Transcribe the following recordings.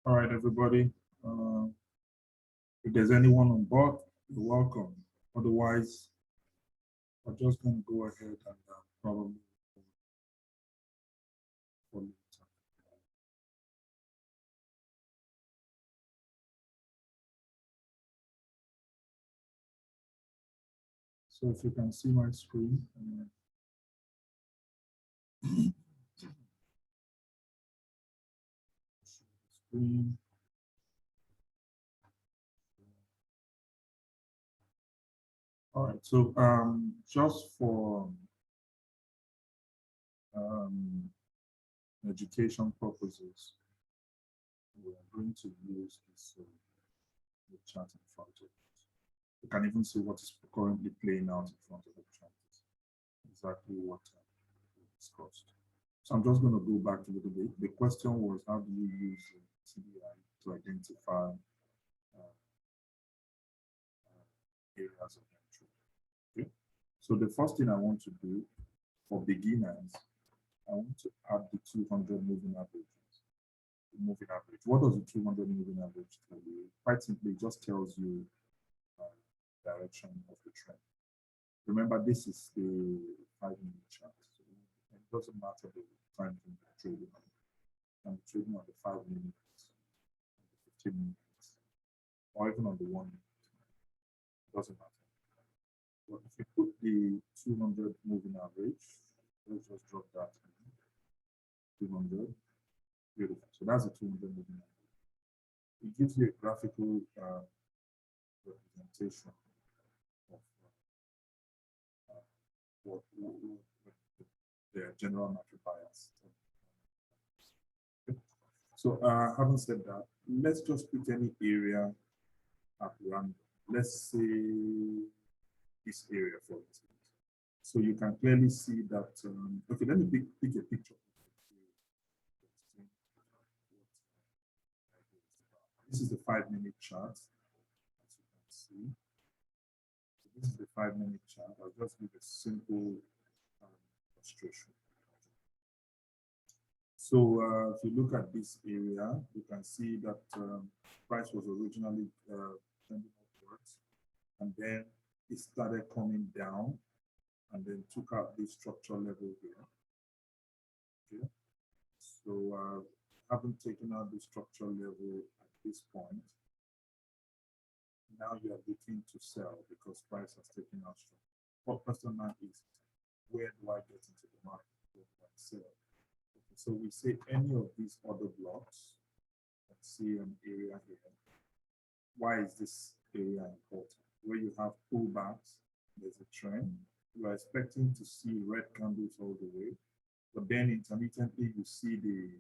All right, everybody. Uh, if there's anyone on board, you're welcome. Otherwise, I'm just going to go ahead and probably for later. So if you can see my screen, screen. All right. So just for um, education purposes, we are going to use this the chart in front of us. You can even see what is currently playing out in front of the chart. Exactly what we discussed. So I'm just going to go back a little bit. The question was, how do you use TDI to identify areas of entry? Okay. So the first thing I want to do for beginners, I want to add the 200 moving averages. The moving average. What does the 200 moving average tell you? Quite simply, it just tells you direction of the trend. Remember, this is the 5-minute chart. So it doesn't matter the time frame you're trading on. I'm trading on the 5 minutes, the 15 minutes, or even on the 1 minute. It doesn't matter. But if you put the 200 moving average, let's just drop that in. 200. Beautiful. So that's the 200 moving average. It gives you a graphical representation of what the general market bias. Okay. So having said that, let's just pick any area at random. Let's say this area, for instance. So you can clearly see that, okay, let me pick a picture. This is the 5-minute chart, as you can see. So this is the 5-minute chart. I'll just give a simple illustration. So if you look at this area, you can see that price was originally trending upwards, and then it started coming down, and then took out this structure level here. Okay, so having taken out the structure level at this point, now you are looking to sell because price has taken out structure. What question now is, where do I get into the market? Where do I sell? Okay, so we say any of these order blocks. Let's see an area here. Why is this area important? Where you have pullbacks, there's a trend. You are expecting to see red candles all the way, but then intermittently you see the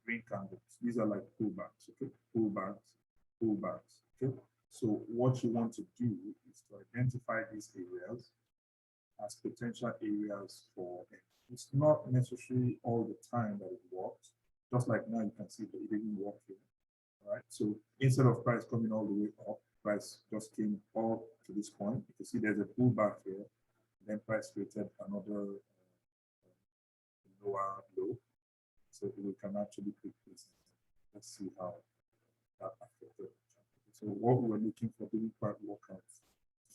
green candles. These are like pullbacks, okay? Pullbacks, pullbacks, okay? So what you want to do is to identify these areas as potential areas for entry. It's not necessarily all the time that it works. Just like now you can see that it didn't work here, right? So instead of price coming all the way up, price just came up to this point. You can see there's a pullback here. Then price created another lower low. So we can actually pick this. Let's see how that affected. So what we were looking for didn't quite work out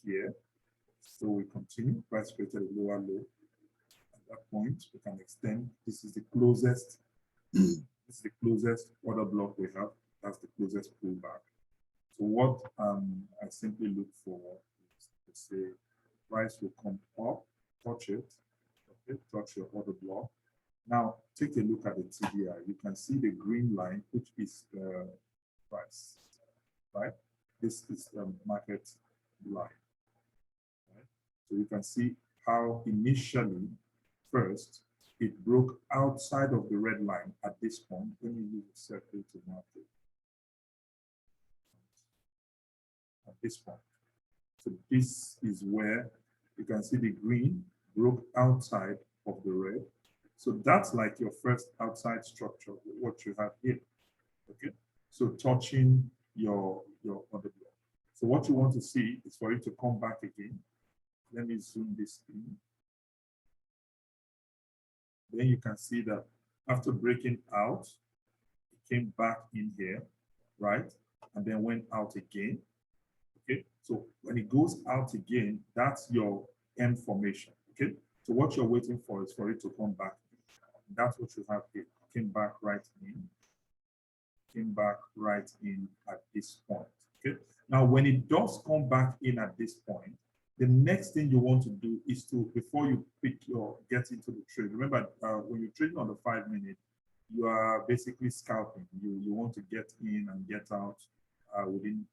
here. So we continue. Price created a lower low. At that point, we can extend. This is the closest. This is the closest order block we have. That's the closest pullback. So what I simply look for is to say price will come up, touch it, okay, touch your order block. Now take a look at the TDI. You can see the green line, which is the price, right? This is the market line, right? So you can see how initially, first, it broke outside of the red line at this point. When you use a circle to mark it. At this point. So this is where you can see the green broke outside of the red. So that's like your first outside structure, what you have here. Okay. So touching your other block. So what you want to see is for it to come back again. Let me zoom this in. Then you can see that after breaking out, it came back in here, right? And then went out again. Okay, so when it goes out again, that's your M formation. Okay, so what you're waiting for is for it to come back. That's what you have here. Came back right in, came back right in at this point. Okay, now when it does come back in at this point, the next thing you want to do is to, before you get into the trade, remember when you're trading on the 5 minute, you are basically scalping. You want to get in and get out within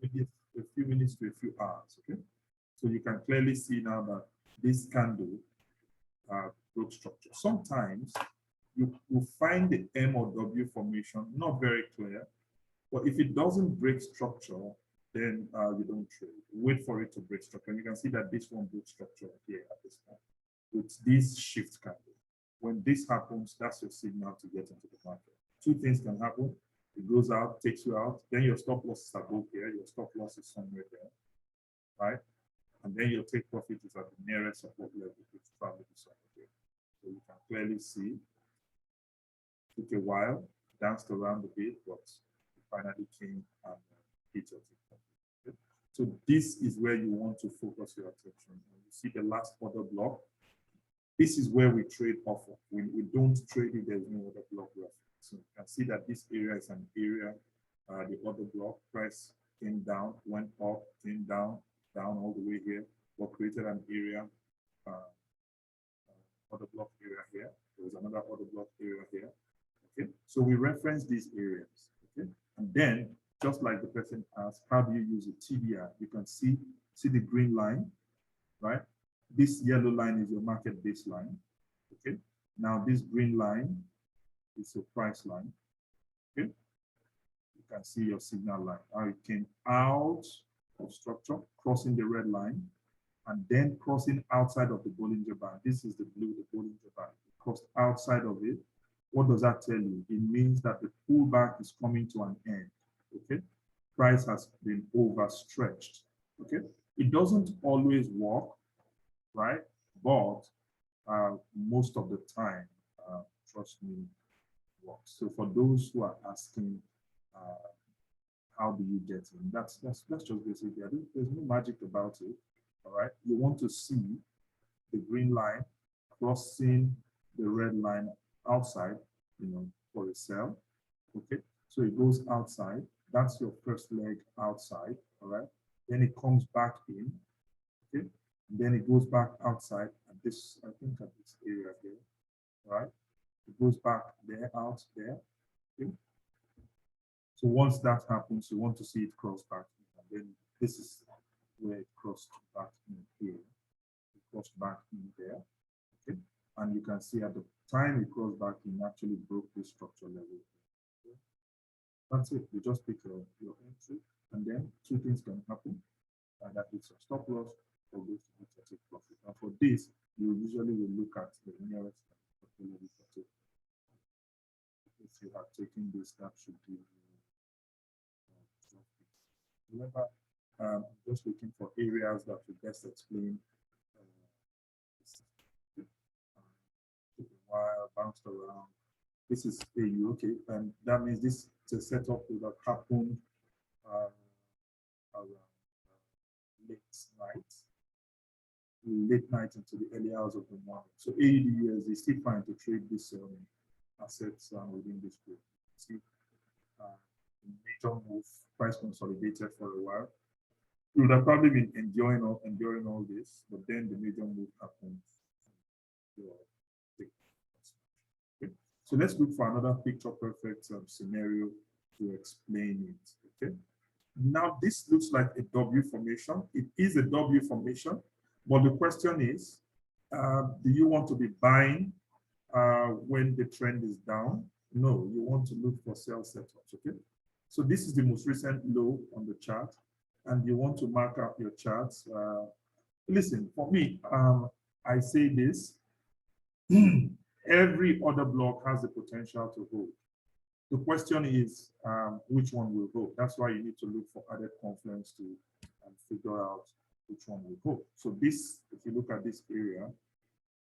maybe a few minutes to a few hours. Okay, so you can clearly see now that this candle broke structure. Sometimes you will find the M or W formation not very clear, but if it doesn't break structure, then you don't trade. Wait for it to break structure. And you can see that this one broke structure here at this point with this shift candle. When this happens, that's your signal to get into the market. Two things can happen. It goes out, takes you out, then your stop loss is above here, your stop loss is somewhere there, right? And then your take profit is at the nearest support level, which probably is somewhere there. So you can clearly see, it took a while, danced around a bit, but it finally came and hit your take profit. Okay? So this is where you want to focus your attention. When you see the last order block, this is where we trade off of. We don't trade if there's no order block reference. So you can see that this area is an area, the order block price came down, went up, came down, down all the way here, but created an area, order block area here. There was another order block area here. Okay, so we reference these areas. Okay, and then just like the person asked, how do you use a TDI? You can see the green line, right? This yellow line is your market baseline. Okay, now this green line is your price line. Okay, you can see your signal line. Now it came out of structure, crossing the red line, and then crossing outside of the Bollinger Band. This is the blue, the Bollinger Band. It crossed outside of it. What does that tell you? It means that the pullback is coming to an end. Okay, price has been overstretched. Okay, it doesn't always work, right? But most of the time, trust me, works. So for those who are asking, how do you get in? That's just basically, there's no magic about it. All right, you want to see the green line crossing the red line outside, for a sell. Okay, so it goes outside. That's your first leg outside. All right, then it comes back in. Okay, and then it goes back outside at this, I think at this area here. All right, it goes back there, out there. Okay. So once that happens, you want to see it cross back in, and then this is where it crossed back in here. It crossed back in there. Okay, and you can see at the time it crossed back in, actually broke this structure level. Okay. That's it. You just pick your entry, and then two things can happen, and that is a stop loss or goes to take profit. And for this, you usually will look at the nearest level for take. If you have taken this, that should give you. Remember, just looking for areas that will best explain. Took a while, bounced around. This is AU, okay, and that means this setup would have happened around late night into the early hours of the morning. So AUD is still fine to trade this assets within this group. See, major move, price consolidated for a while. You would have probably been enduring all this, but then the major move happens. Okay. So let's look for another picture perfect scenario to explain it. Okay. Now this looks like a W formation. It is a W formation, but the question is, do you want to be buying when the trend is down? No, you want to look for sell setups. Okay. So this is the most recent low on the chart, and you want to mark out your charts. Listen, for me, I say this, every order block has the potential to hold. The question is, which one will hold? That's why you need to look for added confluence to figure out which one will hold. So this, if you look at this area,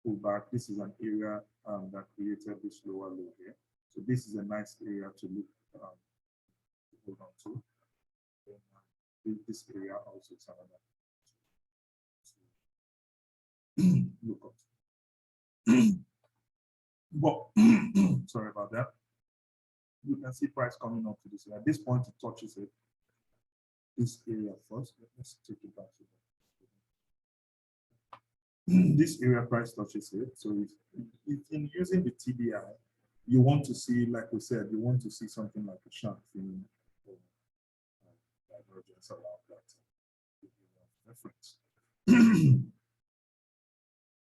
pull back, this is an area that created this lower low here. So this is a nice area to look to hold on to. Then, this area also is another to look up. But sorry about that. You can see price coming up to this area. At this point, it touches it. This area first. Let's take it back to that. This area price touches it. So if in using the TDI, you want to see, like we said, you want to see something like a sharp thing or divergence around that reference.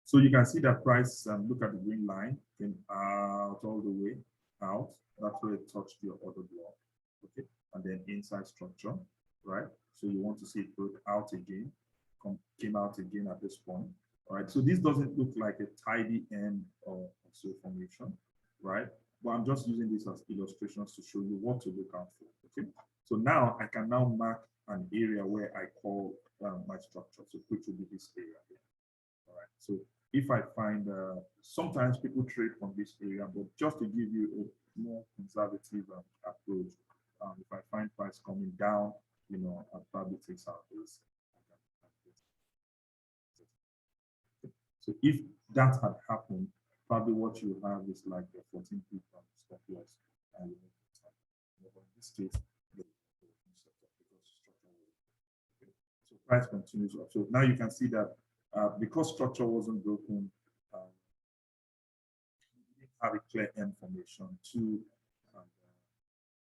So you can see that price, look at the green line, came out all the way out. That's where it touched your order block, okay? And then inside structure, right? So you want to see it broke out again, came out again at this point, all right? So this doesn't look like a tidy end or so formation, right? But I'm just using this as illustrations to show you what to look out for, okay? So now I can now mark an area where I call my structure, so which will be this area here, all right? So if I find, sometimes people trade from this area, but just to give you a more conservative approach, if I find price coming down, you know, I'll probably take out this. So if that had happened, probably what you have is like a 14 pip stop loss. And in this case, so price continues up. So now you can see that because structure wasn't broken, we didn't have a clear end formation to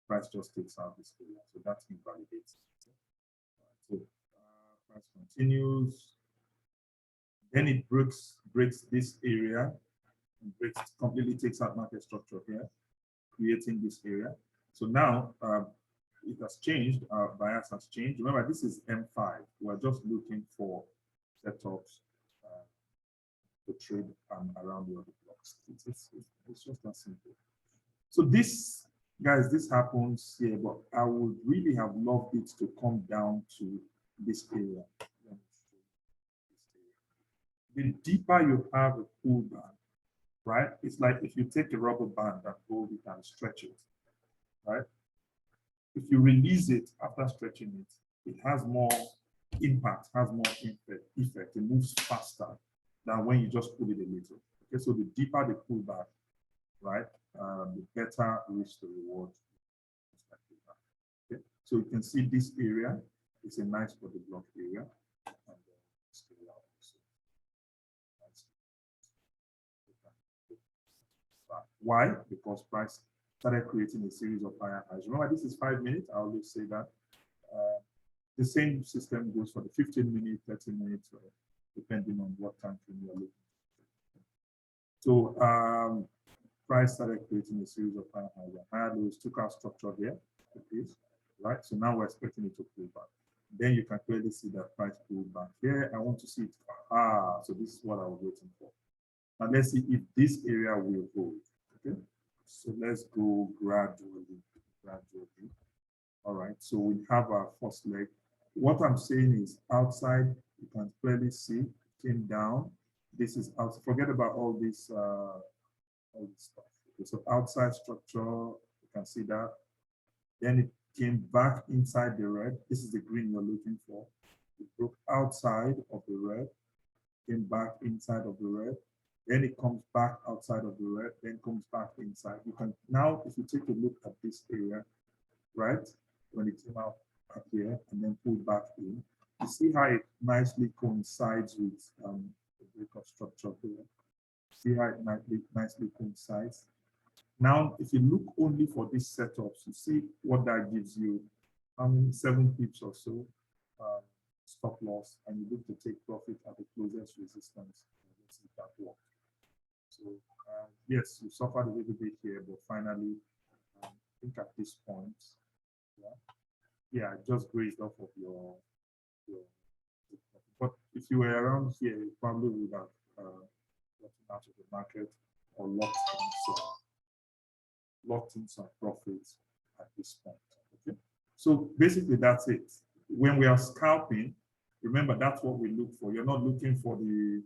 price just takes out this area. So that invalidates. So price continues. Then it breaks this area, and completely takes out market structure here, creating this area. So now it has changed, our bias has changed. Remember, this is M5. We're just looking for setups to trade around the other blocks. It's just that simple. So this, guys, this happens here, but I would really have loved it to come down to this area. The deeper you have a pullback, right? It's like if you take a rubber band and hold it and stretch it, right? If you release it after stretching it, it has more impact, has more effect. It moves faster than when you just pull it a little. Okay, so the deeper the pullback, right, the better risk to reward. Okay, so you can see this area is a nice body block area. And why? Because price started creating a series of higher highs. Remember, this is 5 minutes. I always say that. The same system goes for the 15-minute, 30 minutes, depending on what time frame you're looking at. So price started creating a series of higher highs and higher lows, took our structure here, right? So now we're expecting it to pull back. Then you can clearly see that price pulled back here. I want to see it. So this is what I was waiting for. Now let's see if this area will hold. Okay, so let's go gradually. All right, so we have our first leg. What I'm saying is outside, you can clearly see, came down. This is out. Forget about all this stuff. Okay, so outside structure, you can see that. Then it came back inside the red. This is the green you're looking for. It broke outside of the red, came back inside of the red. Then it comes back outside of the red, then comes back inside. You can now, if you take a look at this area, right, when it came out up here and then pulled back in, you see how it nicely coincides with the breakup structure here. See how it nicely coincides. Now, if you look only for these setups, you see what that gives you. How many? 7 pips or so stop loss, and you look to take profit at the closest resistance. Let's see if that worked. So yes, you suffered a little bit here, but finally, I think at this point, yeah, just grazed off of your. But if you were around here, you probably would have gotten out of the market or locked in some profits at this point. Okay, so basically that's it. When we are scalping, remember that's what we look for. You're not looking for the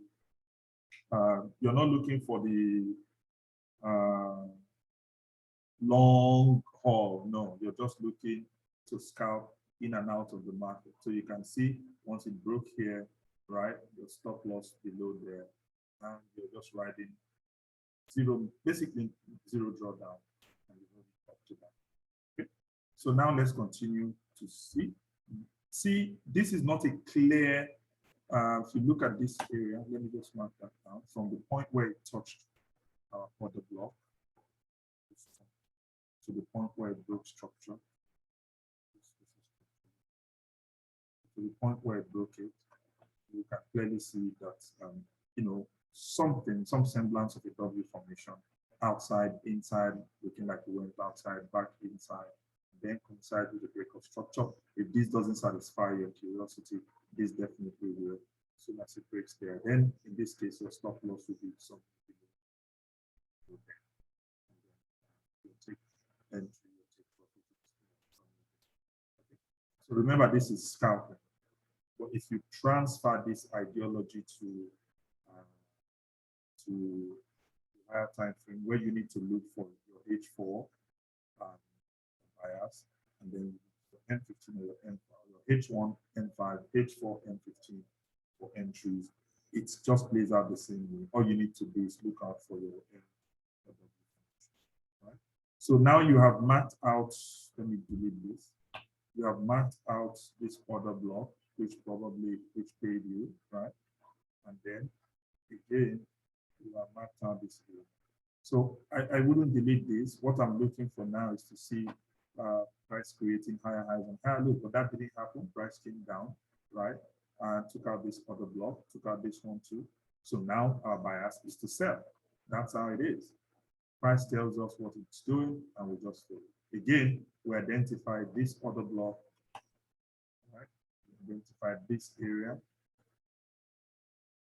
long haul. No, you're just looking to scalp in and out of the market. So you can see once it broke here, right, your stop loss below there, and you're just riding zero, basically zero drawdown, and you're moving up to that. Okay. So now let's continue to see. See, this is not a clear, if you look at this area, let me just mark that down, from the point where it touched order block to the point where it broke structure, to the point where it broke it, you can clearly see that, you know, some semblance of a W formation, outside, inside, looking like it went outside, back inside, then coincide with the break of structure. If this doesn't satisfy your curiosity, this definitely will. So as it breaks there, then in this case, your stop loss will be something. Take entry, take profit. So remember, this is scalping. But if you transfer this ideology to higher time frame, where you need to look for your H4 bias, and then your M15 or your M5, your H1, M5, H4, M15 for entries, it just plays out the same way. All you need to do is look out for your M. Right? So now you have mapped out, let me delete this. You have mapped out this order block, which paid you, right? And then again, you have mapped out this here. So I wouldn't delete this. What I'm looking for now is to see price creating higher highs and higher lows, but that didn't happen. Price came down, right? And took out this other block, took out this one too. So now our bias is to sell. That's how it is. Price tells us what it's doing, and we just do it. Again, we identify this other block, right? We identify this area.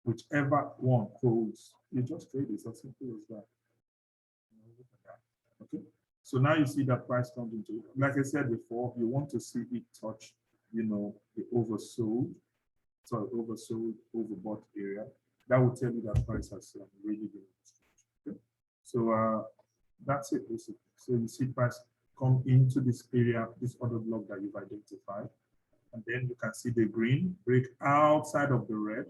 Whichever one holds, you just trade it as simple as that. Okay. So now you see that price comes into, like I said before, you want to see it touch, you know, the oversold, overbought area. That will tell you that price has really been. Okay. So that's it basically. So you see price come into this area, this other block that you've identified, and then you can see the green break outside of the red,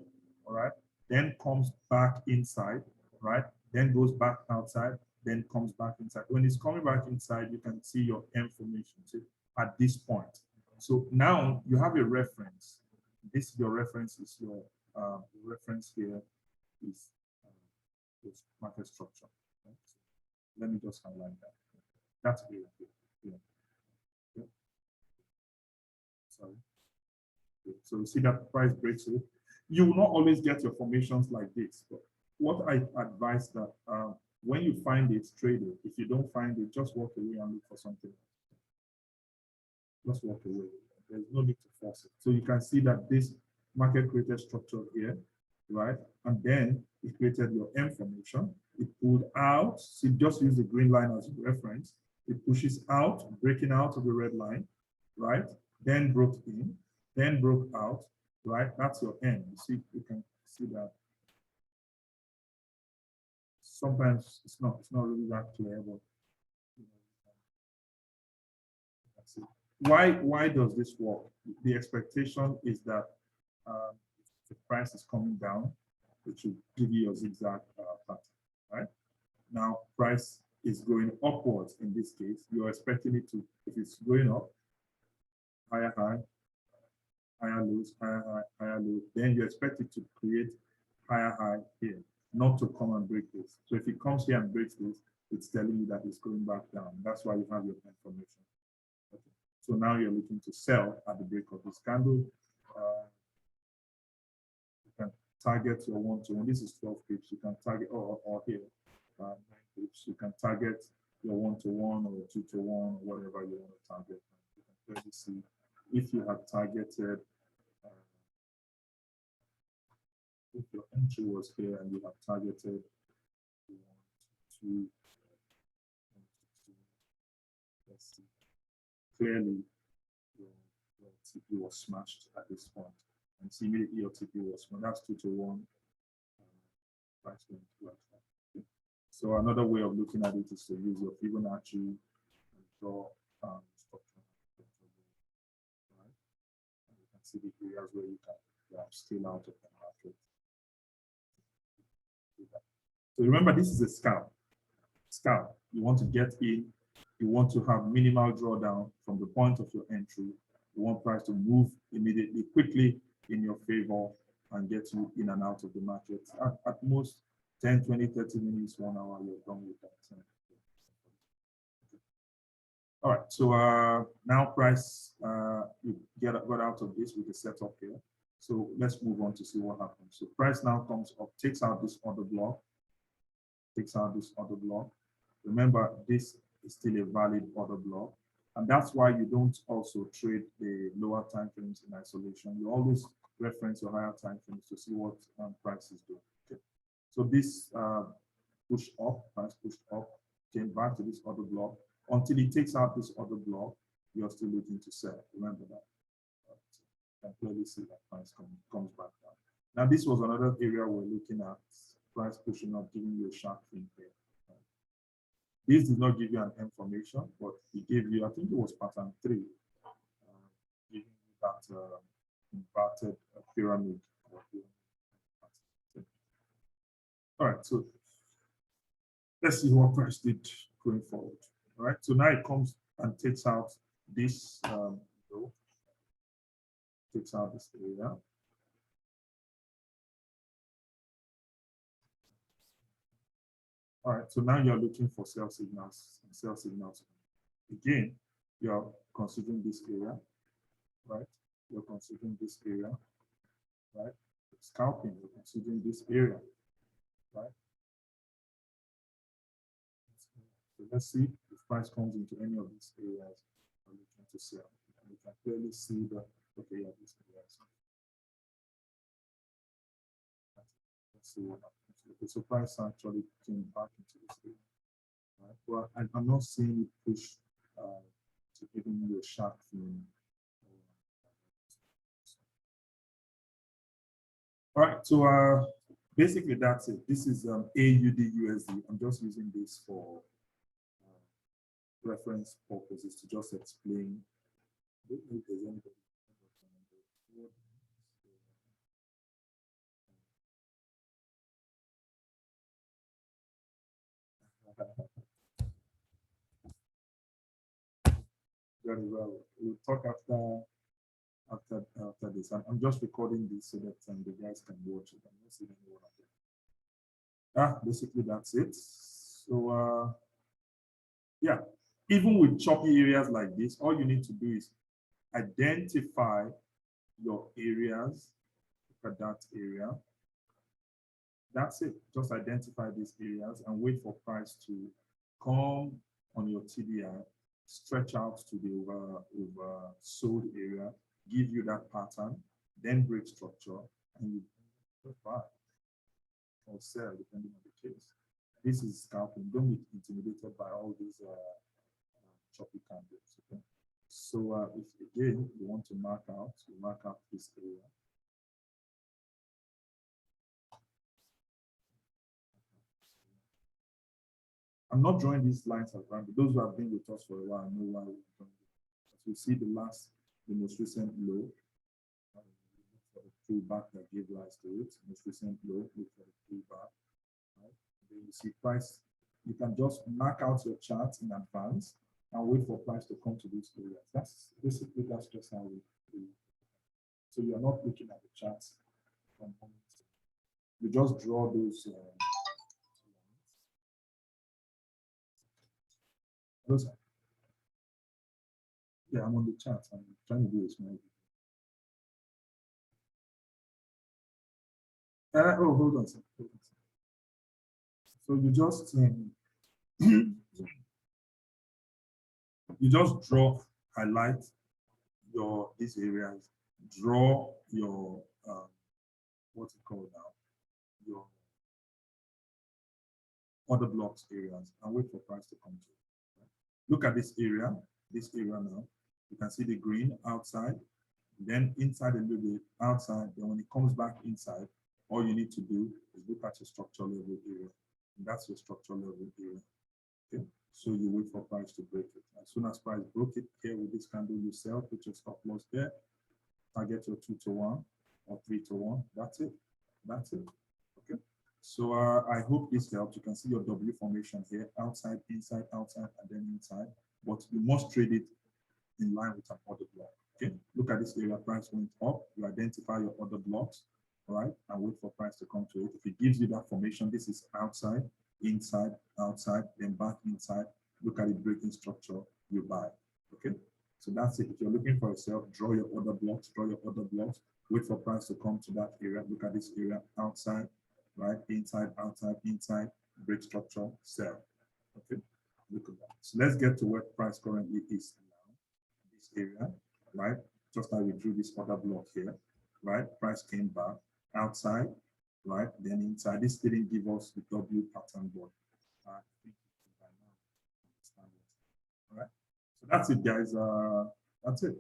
all right? Then comes back inside, right? Then goes back outside, then comes back inside. When it's coming back inside, you can see your M formation at this point. So now you have a reference. Your reference is your reference here is market structure. Right? So let me just highlight that. That's very good. Yeah. Sorry. Okay. So you see that price breaks it. You will not always get your formations like this, but what I advise that when you find it, trade it. If you don't find it, just walk away and look for something else. Just walk away. There's no need to force it. So you can see that this market created structure here, right? And then it created your M formation. It pulled out. So just use the green line as a reference. It pushes out, breaking out of the red line, right? Then broke in, then broke out, right? That's your M. You see, you can see that. Sometimes it's not really that clear, but you know, that's it. Why does this work? The expectation is that if the price is coming down, it should give you a zigzag pattern, right? Now, price is going upwards in this case. You're expecting it to, if it's going up, higher high, higher lows, higher high, higher low, then you expect it to create higher high here, not to come and break this. So if it comes here and breaks this, it's telling you that it's going back down. That's why you have your information. Okay. So now you're looking to sell at the break of this candle. You can target your one-to-one. This is 12 pips. You can target, or here, 9 pips. You can target your one-to-one or two-to-one or whatever you want to target. You can clearly see if you have targeted, if your entry was here and you have targeted 1, 2, let's see, clearly your TP was smashed at this point. And see immediately your TP was smashed. That's 2-to-1. Price went to that. So another way of looking at it is to use your Fibonacci and draw structure. Right? And you can see the areas where you can scale out of the market. So remember, this is a scalp. Scalp. You want to get in. You want to have minimal drawdown from the point of your entry. You want price to move immediately, quickly in your favor and get you in and out of the market. At most 10, 20, 30 minutes, 1 hour, you're done with that. All right, so now price, you got out of this with the setup here. So let's move on to see what happens. So price now comes up, takes out this order block, Remember, this is still a valid order block. And that's why you don't also trade the lower time frames in isolation. You always reference your higher time frames to see what price is doing. Okay. So this pushed up, price pushed up, came back to this order block. Until it takes out this order block, you're still looking to sell. Remember that. You can clearly see that price comes back down. Now, this was another area we're looking at, price pushing up, giving you a sharp thing here. This did not give you an information, but it gave you, I think it was pattern 3, giving you that inverted pyramid. All right, so let's see what price did going forward. All right, so now it comes and takes out this row, takes out this area. All right, so now you're looking for sell signals and sell signals. Again, you're considering this area, right? You're considering this area, right? Scalping, you're considering this area, right? So let's see if price comes into any of these areas we're looking to sell. And you can clearly see that, okay, yeah, these areas. Let's see what happens. Okay, so price actually came back into this area. Right? Well, I'm not seeing it push to giving you a sharp thing. All right, so basically that's it. This is AUD USD. I'm just using this for reference purposes to just explain. I don't know if there's anybody. Very well. We'll talk after this. I'm just recording this so that the guys can watch it. I'm not seeing anyone of them. Basically that's it. So yeah, even with choppy areas like this, all you need to do is identify your areas. Look at that area. That's it. Just identify these areas and wait for price to come on your TDI, stretch out to the over sold area, give you that pattern, then break structure, and you buy or sell depending on the case. This is scalping. Don't be intimidated by all these choppy candles. Okay? So if again you want to mark out, you mark out this area. I'm not drawing these lines at random. Those who have been with us for a while know why we're doing it. As we see the most recent low, look for the pullback that gave rise to it. Most recent low, look for the pullback. Right? Then you see price. You can just mark out your chart in advance and wait for price to come to these areas. That's just how we do it. So you're not looking at the charts from moment. You just draw those. Yeah, I'm on the chart. I'm trying to do a small. Oh, hold on. So you just you just draw, highlight these areas, draw your what's it called now, your order blocks areas, and wait for price to come to. Right? Look at this area now. You can see the green outside, then inside a little bit, outside. Then when it comes back inside, all you need to do is look at your structure level area. That's your structure level area. Okay, so you wait for price to break it. As soon as price broke it here with this candle, you sell, put your stop loss there. Target your 2 to 1 or 3 to 1. That's it. That's it. Okay. So I hope this helps. You can see your W formation here, outside, inside, outside, and then inside. But you must trade it in line with an order block. Okay. Look at this area, price went up. You identify your order blocks, all right, and wait for price to come to it. If it gives you that formation, this is outside, inside, outside, then back inside. Look at the breaking structure, you buy. Okay. So that's it. If you're looking for yourself, draw your order blocks, wait for price to come to that area. Look at this area, outside, right? Inside, outside, inside, break structure, sell. Okay, look at that. So let's get to where price currently is now. This area, right? Just like we drew this order block here, right? Price came back outside, right? Then inside. This didn't give us the W pattern board. I think by now, understand it. All right. So that's it, guys. That's it.